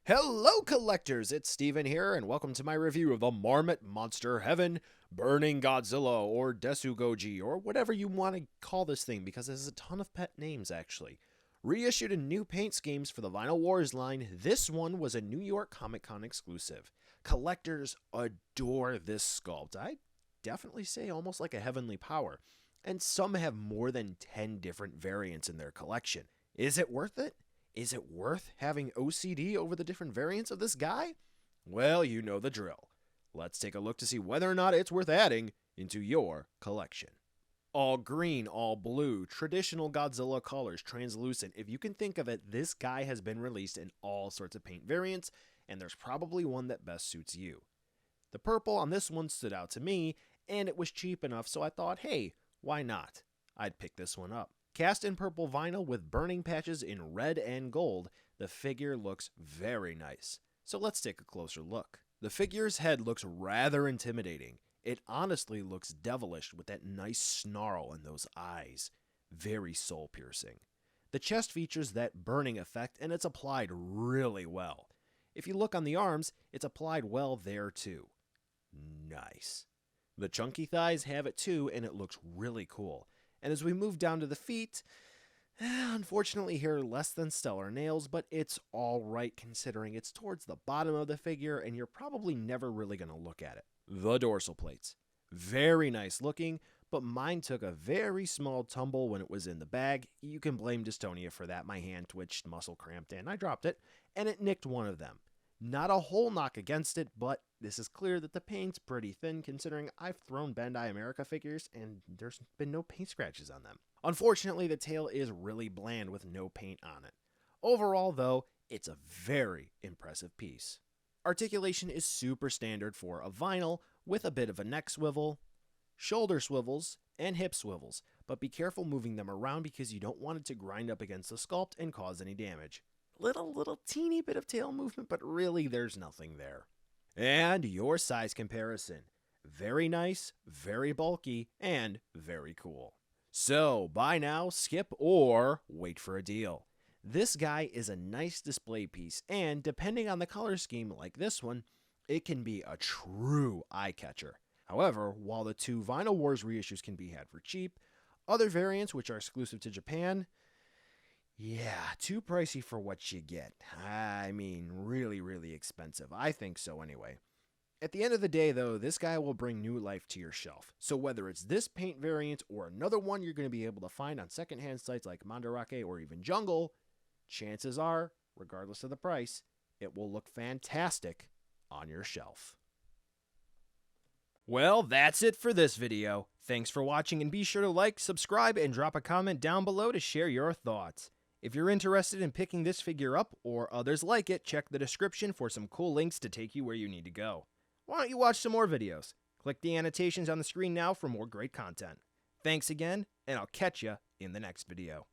Hello collectors, it's Steven here and welcome to my review of the Marmit Monster Heaven Burning Godzilla or Desu Goji or whatever you want to call this thing because there's a ton of pet names actually. Reissued in new paint schemes for the Vinyl Wars line, this one was a New York Comic Con exclusive. Collectors adore this sculpt. I definitely say almost like a heavenly power. And some have more than 10 different variants in their collection. Is it worth it? Is it worth having OCD over the different variants of this guy? Well, you know the drill. Let's take a look to see whether or not it's worth adding into your collection. All green, all blue, traditional Godzilla colors, translucent. If you can think of it, this guy has been released in all sorts of paint variants, and there's probably one that best suits you. The purple on this one stood out to me, and it was cheap enough, so I thought, hey, why not? I'd pick this one up. Cast in purple vinyl with burning patches in red and gold, the figure looks very nice. So let's take a closer look. The figure's head looks rather intimidating. It honestly looks devilish with that nice snarl and those eyes. Very soul-piercing. The chest features that burning effect and it's applied really well. If you look on the arms, it's applied well there too. Nice. The chunky thighs have it too and it looks really cool. And as we move down to the feet, unfortunately here are less than stellar nails, but it's alright considering it's towards the bottom of the figure and you're probably never really going to look at it. The dorsal plates. Very nice looking, but mine took a very small tumble when it was in the bag. You can blame dystonia for that. My hand twitched, muscle cramped, and I dropped it, and it nicked one of them. Not a whole knock against it, but this is clear that the paint's pretty thin considering I've thrown Bandai America figures and there's been no paint scratches on them. Unfortunately, the tail is really bland with no paint on it. Overall, though, it's a very impressive piece. Articulation is super standard for a vinyl with a bit of a neck swivel, shoulder swivels, and hip swivels, but be careful moving them around because you don't want it to grind up against the sculpt and cause any damage. Little teeny bit of tail movement, but really there's nothing there. And your size comparison. Very nice, very bulky, and very cool. So buy now, skip, or wait for a deal. This guy is a nice display piece, and depending on the color scheme like this one, it can be a true eye catcher. However, while the two Vinyl Wars reissues can be had for cheap, other variants which are exclusive to Japan, yeah, too pricey for what you get. I mean, really expensive. I think so anyway. At the end of the day, though, this guy will bring new life to your shelf. So whether it's this paint variant or another one you're going to be able to find on secondhand sites like Mandarake or even Jungle, chances are, regardless of the price, it will look fantastic on your shelf. Well, that's it for this video. Thanks for watching and be sure to like, subscribe, and drop a comment down below to share your thoughts. If you're interested in picking this figure up or others like it, check the description for some cool links to take you where you need to go. Why don't you watch some more videos? Click the annotations on the screen now for more great content. Thanks again, and I'll catch ya in the next video.